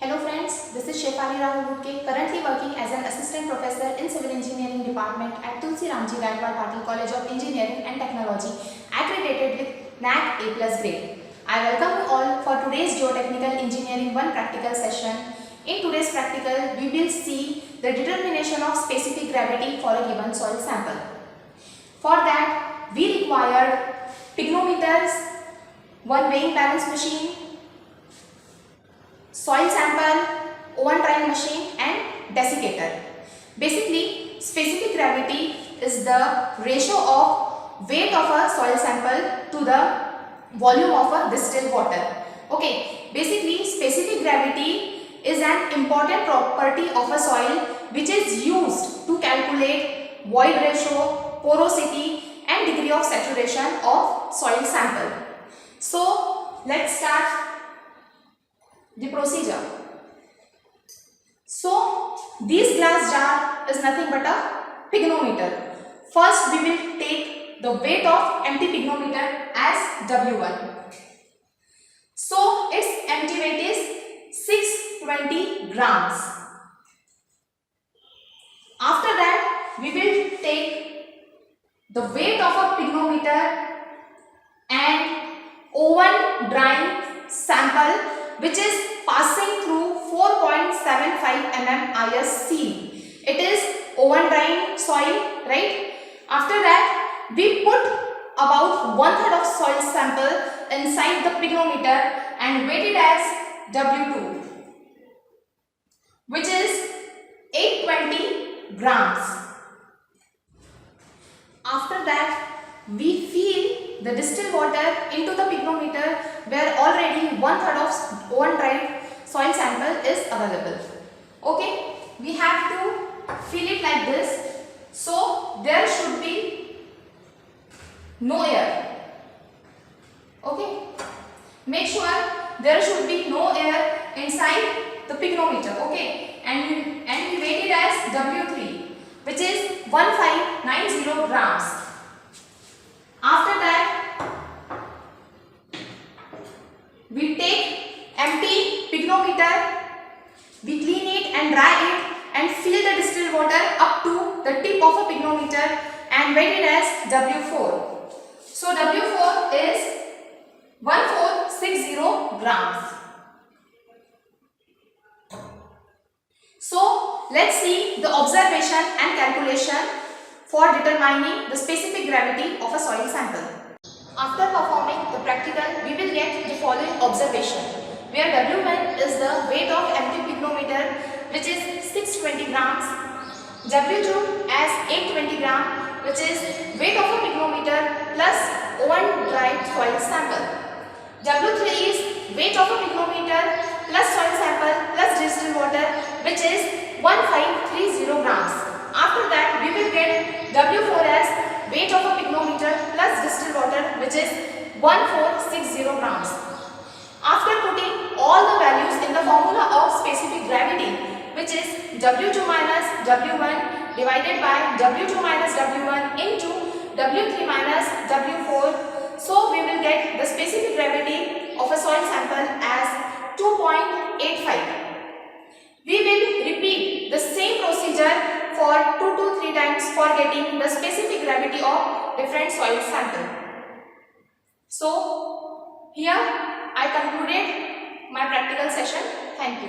Hello friends, this is Shefali Rahul Gutke, currently working as an assistant professor in civil engineering department at Tulsi Ramji Gaikwad Patil College of Engineering and Technology, accredited with NAC A+ grade. I welcome you all for today's Geotechnical Engineering 1 practical session. In today's practical, we will see the determination of specific gravity for a given soil sample. For that, we required pygnometers, one weighing balance machine, soil sample, oven drying machine and desiccator. Basically, specific gravity is the ratio of weight of a soil sample to the volume of a distilled water. Okay, basically specific gravity is an important property of a soil which is used to calculate void ratio, porosity and degree of saturation of soil sample. So, let's start the procedure. So, this glass jar is nothing but a pygnometer. First, we will take the weight of empty pygnometer as W1. So, its empty weight is 620 grams. After that, we will take the weight of a pygnometer and oven drying sample which is passing through 4.75 mm IS seal. It is oven drying soil, right? After that, we put about 1/3 of soil sample inside the pygnometer and weight it as W2, which is 820 grams. After that, we fill the distilled water into the pygnometer where already 1/3 of oven dried soil sample is available. Okay, we have to fill it like this. So there should be no air. Okay, make sure there should be no air inside the pygnometer. Okay, and we weight it as W3, which is 1590 grams. After that, we take empty pygnometer, we clean it and dry it and fill the distilled water up to the tip of a pygnometer and weight it as W4. So W4 is 1460 grams. So let's see the observation and calculation for determining the specific gravity of a soil sample. After performing the practical, we will get the following observation, where W1 is the weight of empty pygnometer, which is 620 grams, W2 as 820 grams, which is weight of a pygnometer plus oven dried soil sample. W3 is weight of a pygnometer plus soil sample plus distilled water, which is 1530 grams. After that, we will get W4 as weight of a pygnometer plus distilled water, which is 1460 grams. After putting all the values in the formula of specific gravity, which is W2 minus W1 divided by W2 minus W1 into W3 minus W4, so we will get the specific gravity of a soil sample as 2.85. We will repeat the same procedure for 2 to 3 times for getting the specific gravity of different soil sample. So, here I concluded my practical session. Thank you.